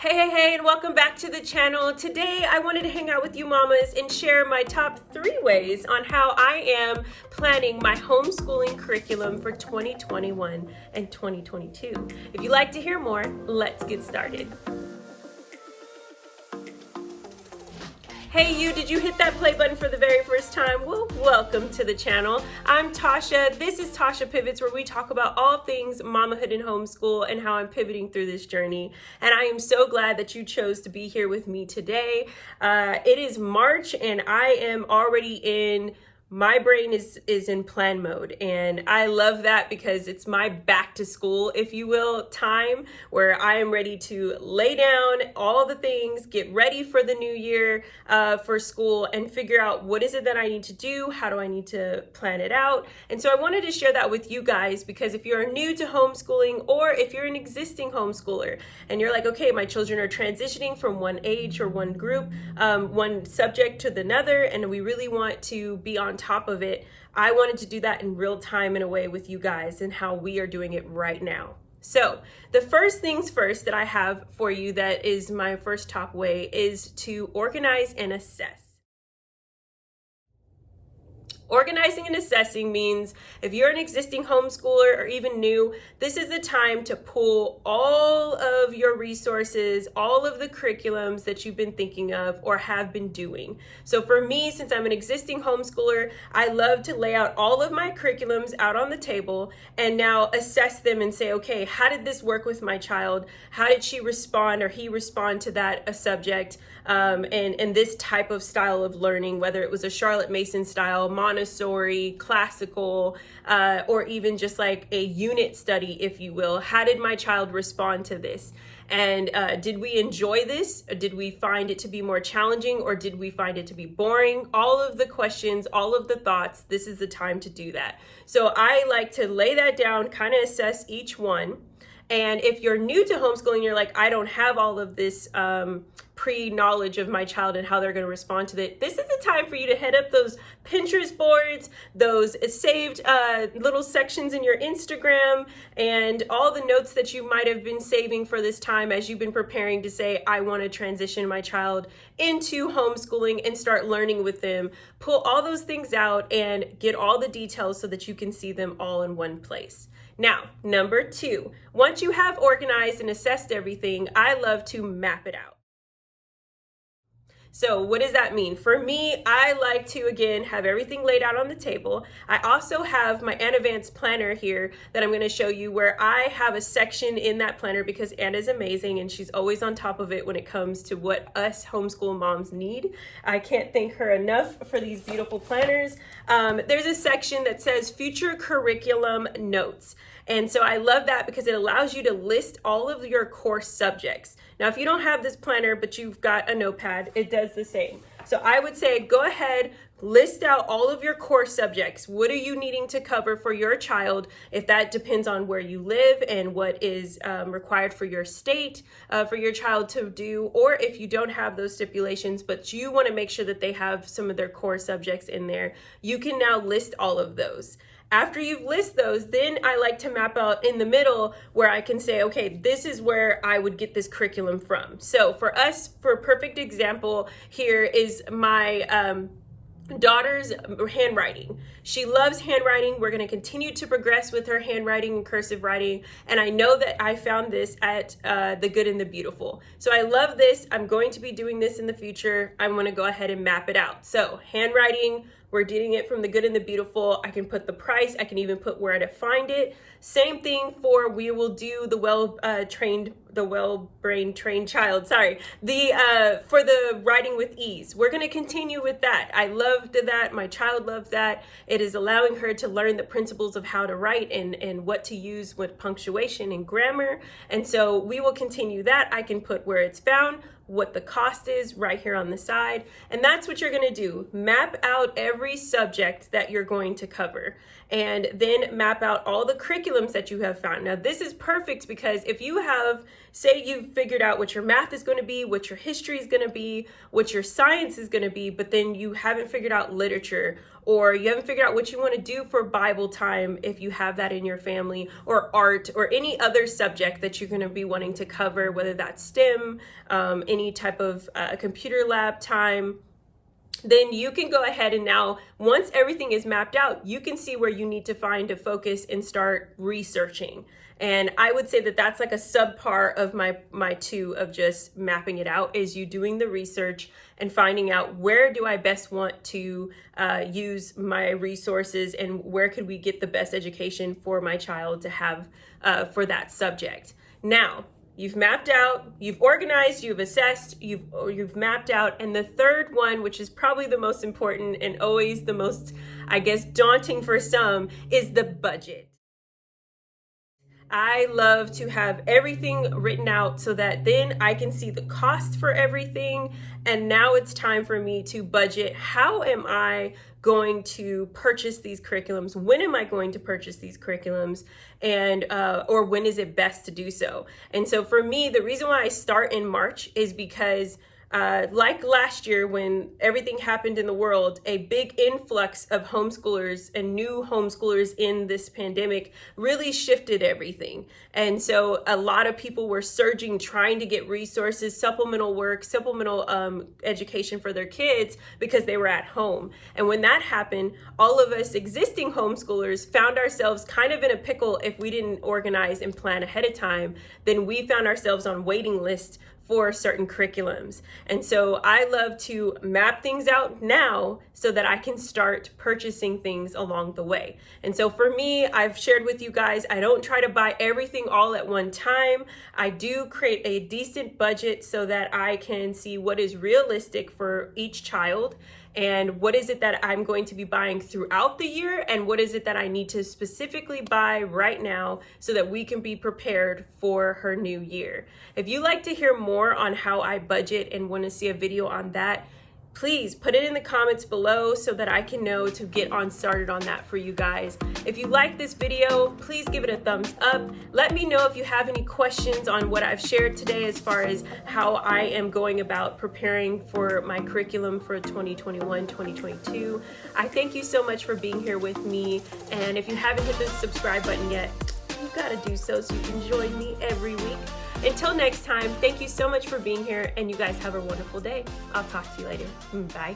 Hey, and welcome back to the channel. Today, I wanted to hang out with you mamas and share my top 3 ways on how I am planning my homeschooling curriculum for 2021 and 2022. If you'd like to hear more, let's get started. Hey you, did you hit that play button for the very first time? Well, welcome to the channel. I'm Tasha. This is Tasha Pivots, where we talk about all things mamahood and homeschool and how I'm pivoting through this journey. And I am so glad that you chose to be here with me today. It is March and I am already in my brain is in plan mode, and I love that because it's my back to school, if you will, time where I am ready to lay down all the things, get ready for the new year for school, and figure out what is it that I need to do, how do I need to plan it out. And so I wanted to share that with you guys because if you're new to homeschooling, or if you're an existing homeschooler and you're like, okay, my children are transitioning from one age or one group, one subject to another, and we really want to be on top of it, I wanted to do that in real time in a way with you guys and how we are doing it right now. So the first things first that I have for you, that is my first top way, is to organize and assess. Organizing and assessing means if you're an existing homeschooler or even new, this is the time to pull all of your resources, all of the curriculums that you've been thinking of or have been doing. So for me, since I'm an existing homeschooler, I love to lay out all of my curriculums out on the table and now assess them and say, okay, how did this work with my child? How did she respond or he respond to that subject and this type of style of learning, whether it was a Charlotte Mason style, Montessori, classical, or even just like a unit study, if you will. How did my child respond to this? And did we enjoy this? Did we find it to be more challenging, or did we find it to be boring? All of the questions, all of the thoughts, this is the time to do that. So I like to lay that down, kind of assess each one. And if you're new to homeschooling, you're like, I don't have all of this pre-knowledge of my child and how they're going to respond to it. This is the time for you to head up those Pinterest boards, those saved little sections in your Instagram, and all the notes that you might have been saving for this time as you've been preparing to say, I want to transition my child into homeschooling and start learning with them. Pull all those things out and get all the details so that you can see them all in one place. Now, number 2, once you have organized and assessed everything, I love to map it out. So what does that mean? For me, I like to, again, have everything laid out on the table. I also have my Anna's planner here that I'm going to show you, where I have a section in that planner because Anna's amazing and she's always on top of it when it comes to what us homeschool moms need. I can't thank her enough for these beautiful planners. There's a section that says future curriculum notes. And so I love that because it allows you to list all of your course subjects. Now, if you don't have this planner, but you've got a notepad, it does the same. So I would say, go ahead, list out all of your course subjects. What are you needing to cover for your child? If that depends on where you live and what is required for your state for your child to do, or if you don't have those stipulations, but you want to make sure that they have some of their core subjects in there, you can now list all of those. After you've listed those, then I like to map out in the middle where I can say, okay, this is where I would get this curriculum from. So for us, for a perfect example here is my daughter's handwriting. She loves handwriting. We're going to continue to progress with her handwriting and cursive writing. And I know that I found this at The Good and the Beautiful. So I love this. I'm going to be doing this in the future. I'm going to go ahead and map it out. So handwriting, we're getting it from The Good and the Beautiful. I can put the price. I can even put where to find it. Same thing for, we will do the well-brain trained child. Sorry, for the writing with ease. We're going to continue with that. I loved that. My child loved that. It is allowing her to learn the principles of how to write and what to use with punctuation and grammar. And so we will continue that. I can put where it's found, what the cost is right here on the side. And that's what you're going to do. Map out every subject that you're going to cover, and then map out all the curriculums that you have found. Now, this is perfect because if you have, say you've figured out what your math is going to be, what your history is going to be, what your science is going to be, but then you haven't figured out literature or you haven't figured out what you want to do for Bible time if you have that in your family, or art, or any other subject that you're going to be wanting to cover, whether that's STEM, any type of computer lab time, then you can go ahead and now, once everything is mapped out, you can see where you need to find a focus and start researching. And I would say that that's like a subpart of my two of just mapping it out, is you doing the research and finding out where do I best want to use my resources, and where could we get the best education for my child to have for that subject. Now, you've mapped out, you've organized, you've assessed, you've mapped out. And the third one, which is probably the most important and always the most, I guess, daunting for some, is the budget. I love to have everything written out so that then I can see the cost for everything. And now it's time for me to budget. How am I going to purchase these curriculums? When am I going to purchase these curriculums? And or when is it best to do so? And so for me, the reason why I start in March is because like last year when everything happened in the world, a big influx of homeschoolers and new homeschoolers in this pandemic really shifted everything. And so a lot of people were surging, trying to get resources, supplemental work, supplemental education for their kids because they were at home. And when that happened, all of us existing homeschoolers found ourselves kind of in a pickle. If we didn't organize and plan ahead of time, then we found ourselves on waiting lists for certain curriculums. And so I love to map things out now so that I can start purchasing things along the way. And so for me, I've shared with you guys, I don't try to buy everything all at one time. I do create a decent budget so that I can see what is realistic for each child, and what is it that I'm going to be buying throughout the year, and what is it that I need to specifically buy right now so that we can be prepared for her new year. If you'd like to hear more on how I budget and want to see a video on that, please put it in the comments below so that I can know to get on started on that for you guys. If you like this video, please give it a thumbs up. Let me know if you have any questions on what I've shared today as far as how I am going about preparing for my curriculum for 2021-2022. I thank you so much for being here with me. And if you haven't hit the subscribe button yet, you've got to do so you can join me every week. Until next time, thank you so much for being here, and you guys have a wonderful day. I'll talk to you later. Bye.